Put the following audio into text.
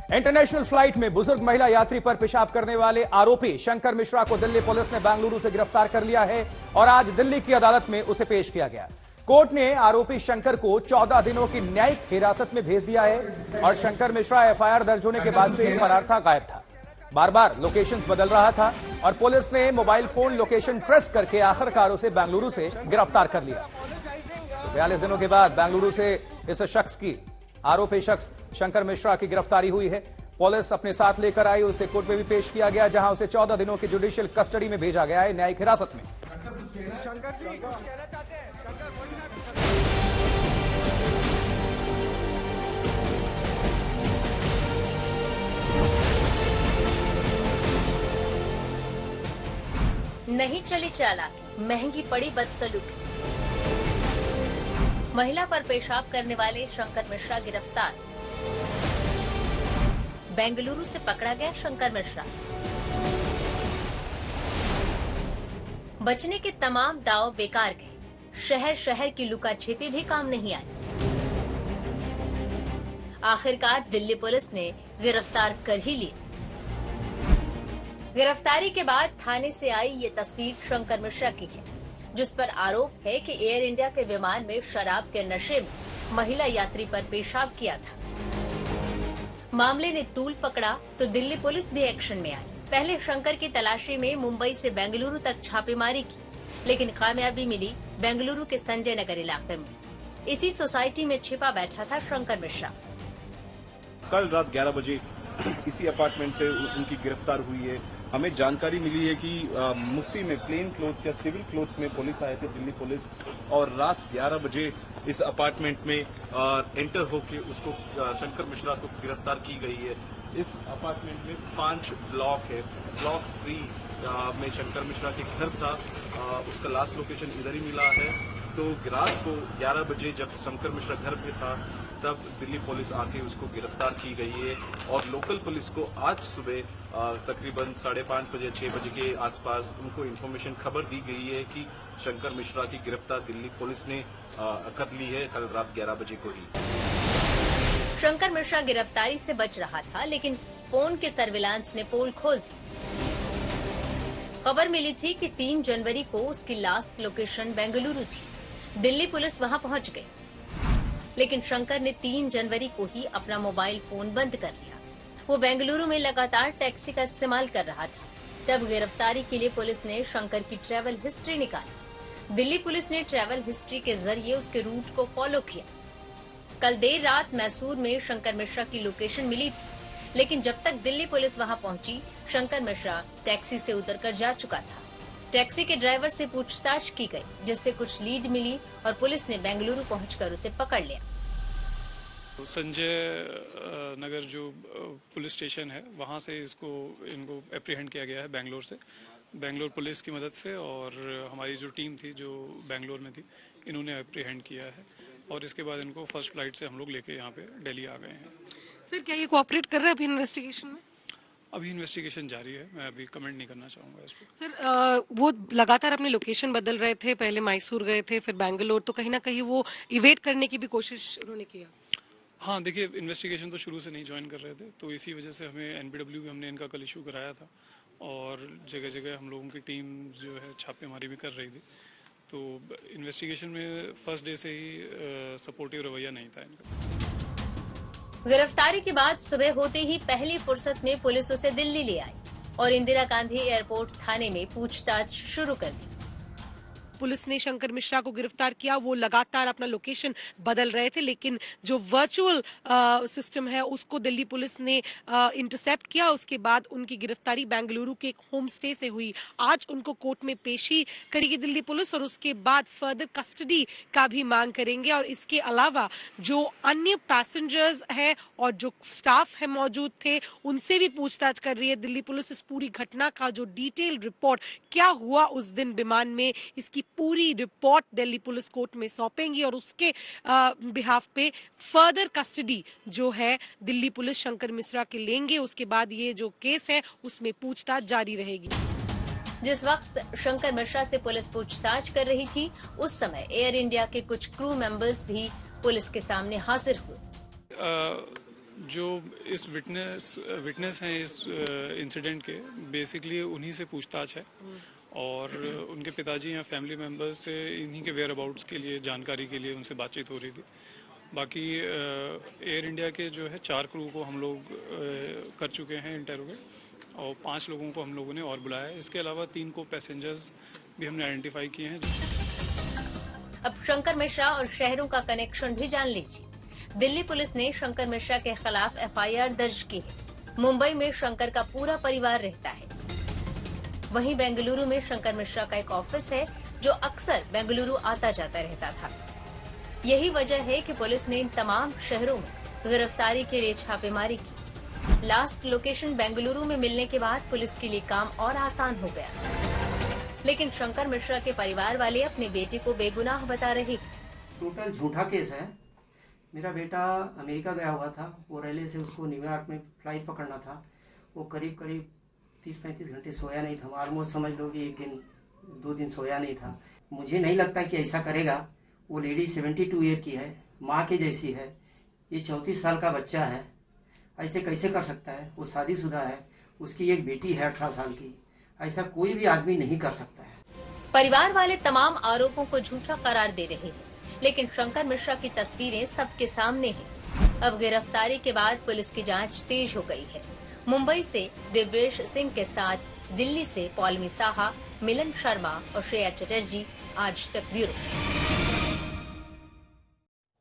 International flight में बुजुर्ग महिला यात्री पर पेशाब करने वाले आरोपी शंकर मिश्रा को दिल्ली पुलिस ने बेंगलुरु से गिरफ्तार कर लिया है और आज दिल्ली की अदालत में उसे पेश किया गया। कोर्ट ने आरोपी शंकर को 14 दिनों की न्यायिक हिरासत में भेज दिया है और शंकर मिश्रा एफआईआर दर्ज होने के बाद से फरार था, गायब था, बार बार लोकेशन बदल रहा था और पुलिस ने मोबाइल फोन लोकेशन ट्रेस करके आखिरकार उसे बेंगलुरु से गिरफ्तार कर लिया। तो 42 दिनों के बाद बेंगलुरु से इस शख्स की, आरोपी शख्स शंकर मिश्रा की गिरफ्तारी हुई है। पुलिस अपने साथ लेकर आई, उसे कोर्ट में भी पेश किया गया, जहां उसे 14 दिनों की जुडिशियल कस्टडी में भेजा गया है, न्यायिक हिरासत में। शंकर जी कुछ कहना चाहते हैं? नहीं चली चालाकी, महंगी पड़ी बदसलूकी। महिला पर पेशाब करने वाले शंकर मिश्रा गिरफ्तार। बेंगलुरु से पकड़ा गया शंकर मिश्रा। बचने के तमाम दांव बेकार गए। शहर शहर की लुका-छिपी भी काम नहीं आई। आखिरकार दिल्ली पुलिस ने गिरफ्तार कर ही लिया। गिरफ्तारी के बाद थाने से आई ये तस्वीर शंकर मिश्रा की है, जिस पर आरोप है कि एयर इंडिया के विमान में शराब के नशे में महिला यात्री पर पेशाब किया था। मामले ने तूल पकड़ा तो दिल्ली पुलिस भी एक्शन में आई। पहले शंकर की तलाशी में मुंबई से बेंगलुरु तक छापेमारी की, लेकिन कामयाबी मिली बेंगलुरु के संजय नगर इलाके में। इसी सोसाइटी में छिपा बैठा था शंकर मिश्रा। कल रात 11 बजे इसी अपार्टमेंट से उनकी गिरफ्तार हुई है। हमें जानकारी मिली है कि मुफ्ती में प्लेन क्लोथ्स या सिविल क्लोथ्स में पुलिस आए थे, दिल्ली पुलिस, और रात 11 बजे इस अपार्टमेंट में एंटर होके उसको शंकर मिश्रा को गिरफ्तार की गई है। इस अपार्टमेंट में 5 ब्लॉक है। ब्लॉक 3 में शंकर मिश्रा के घर था, उसका लास्ट लोकेशन इधर ही मिला है। तो रात को 11 बजे जब शंकर मिश्रा घर पे था, तब दिल्ली पुलिस आके उसको गिरफ्तार की गई है और लोकल पुलिस को आज सुबह तकरीबन 5:30 बजे 6 बजे के आसपास उनको इन्फॉर्मेशन खबर दी गई है कि शंकर मिश्रा की गिरफ्तार दिल्ली पुलिस ने कर ली है कल रात 11 बजे को ही। शंकर मिश्रा गिरफ्तारी से बच रहा था, लेकिन फोन के सर्विलांस ने पोल खोल दी। खबर मिली थी कि 3 जनवरी को उसकी लास्ट लोकेशन बेंगलुरु थी। दिल्ली पुलिस वहां पहुंच गई, लेकिन शंकर ने 3 जनवरी को ही अपना मोबाइल फोन बंद कर लिया। वो बेंगलुरु में लगातार टैक्सी का इस्तेमाल कर रहा था। तब गिरफ्तारी के लिए पुलिस ने शंकर की ट्रैवल हिस्ट्री निकाली। दिल्ली पुलिस ने ट्रैवल हिस्ट्री के जरिए उसके रूट को फॉलो किया। कल देर रात मैसूर में शंकर मिश्रा की लोकेशन मिली थी, लेकिन जब तक दिल्ली पुलिस वहां पहुंची, शंकर मिश्रा टैक्सी से उतरकर जा चुका था। टैक्सी के ड्राइवर से पूछताछ की गई, जिससे कुछ लीड मिली और पुलिस ने बेंगलुरु पहुंचकर उसे पकड़ लिया। संजय नगर जो पुलिस स्टेशन है, वहां से इनको एप्रीहेंड किया गया है बेंगलोर से, बेंगलोर पुलिस की मदद से, और हमारी जो टीम थी जो बेंगलोर में थी, इन्होंने एप्रीहेंड किया है और इसके बाद इनको फर्स्ट फ्लाइट से हम लोग लेके यहाँ पे दिल्ली आ गए हैं। सर, क्या ये कोऑपरेट कर रहे हैं अभी इन्वेस्टिगेशन में? अभी इन्वेस्टिगेशन जारी है, मैं अभी कमेंट नहीं करना चाहूंगा इस पर। सर, वो लगातार अपनी लोकेशन बदल रहे थे, पहले मैसूर गए थे, फिर बेंगलोर, तो कहीं ना कहीं वो इवेट करने की भी कोशिश उन्होंने किया। हाँ, देखिए, इन्वेस्टिगेशन तो शुरू से नहीं ज्वाइन कर रहे थे, तो इसी वजह से हमें एनपीडब्ल्यू भी हमने इनका कल इशू कराया था और जगह जगह हम लोगों की टीम जो है छापेमारी भी कर रही थी। तो इन्वेस्टिगेशन में फर्स्ट डे से ही सपोर्टिव रवैया नहीं था इनका। गिरफ्तारी के बाद सुबह होते ही पहली फुर्सत में पुलिस उसे दिल्ली ले आई और इंदिरा गांधी एयरपोर्ट थाने में पूछताछ शुरू कर दी। पुलिस ने शंकर मिश्रा को गिरफ्तार किया। वो लगातार अपना लोकेशन बदल रहे थे, लेकिन जो वर्चुअल सिस्टम है उसको दिल्ली पुलिस ने इंटरसेप्ट किया। उसके बाद उनकी गिरफ्तारी बेंगलुरु के एक होम स्टे से हुई। आज उनको कोर्ट में पेशी करेगी दिल्ली पुलिस और उसके बाद फर्दर कस्टडी का भी मांग करेंगे। और इसके अलावा जो अन्य पैसेंजर्स है और जो स्टाफ है मौजूद थे, उनसे भी पूछताछ कर रही है दिल्ली पुलिस। इस पूरी घटना का जो डिटेल रिपोर्ट, क्या हुआ उस दिन विमान में, इसकी पूरी रिपोर्ट दिल्ली पुलिस कोर्ट में सौंपेंगी और उसके बिहाफ पे फर्दर कस्टडी जो है दिल्ली पुलिस शंकर मिश्रा के लेंगे। उसके बाद ये जो केस है उसमें पूछताछ जारी रहेगी। जिस वक्त शंकर मिश्रा से पुलिस पूछताछ कर रही थी, उस समय एयर इंडिया के कुछ क्रू मेंबर्स भी पुलिस के सामने हाजिर हुए। जो इस विटनेस हैं इस इंसिडेंट के, बेसिकली उन्हीं से पूछताछ है और उनके पिताजी या फैमिली मेंबर्स से इन्हीं के वेयर अबाउट्स के लिए जानकारी के लिए उनसे बातचीत हो रही थी। बाकी एयर इंडिया के जो है 4 क्रू को हम लोग कर चुके हैं इंटरोगेट और 5 लोगों को हम लोगों ने और बुलाया है। इसके अलावा 3 को पैसेंजर्स भी हमने आइडेंटिफाई किए हैं। अब शंकर मिश्रा और शहरों का कनेक्शन भी जान लीजिए। दिल्ली पुलिस ने शंकर मिश्रा के खिलाफ एफआईआर दर्ज की है। मुंबई में शंकर का पूरा परिवार रहता है। वहीं बेंगलुरु में शंकर मिश्रा का एक ऑफिस है जो अक्सर बेंगलुरु आता जाता रहता था। यही वजह है कि पुलिस ने इन तमाम शहरों में गिरफ्तारी के लिए छापेमारी की। लास्ट लोकेशन बेंगलुरु में मिलने के बाद पुलिस के लिए काम और आसान हो गया। लेकिन शंकर मिश्रा के परिवार वाले अपने बेटे को बेगुनाह बता रहे। टोटल झूठा केस है। मेरा बेटा अमेरिका गया हुआ था, वो रेलवे से उसको न्यूयॉर्क में फ्लाइट पकड़ना था। वो करीब 30-35 घंटे सोया नहीं था। ऑलमोस्ट समझ लो कि 1 दिन 2 दिन सोया नहीं था। मुझे नहीं लगता कि ऐसा करेगा। वो लेडी 72 ईयर की है, माँ के जैसी है। ये 34 साल का बच्चा है, ऐसे कैसे कर सकता है? वो शादीशुदा है, उसकी एक बेटी है 18 साल की। ऐसा कोई भी आदमी नहीं कर सकता है। परिवार वाले तमाम आरोपों को झूठा करार दे रहे हैं, लेकिन शंकर मिश्रा की तस्वीरें सबके सामने हैं। अब गिरफ्तारी के बाद पुलिस की जांच तेज हो गई है। मुंबई से दिव्येश सिंह के साथ दिल्ली से पौलमी साहा, मिलन शर्मा और श्रेया चटर्जी, आज तक ब्यूरो।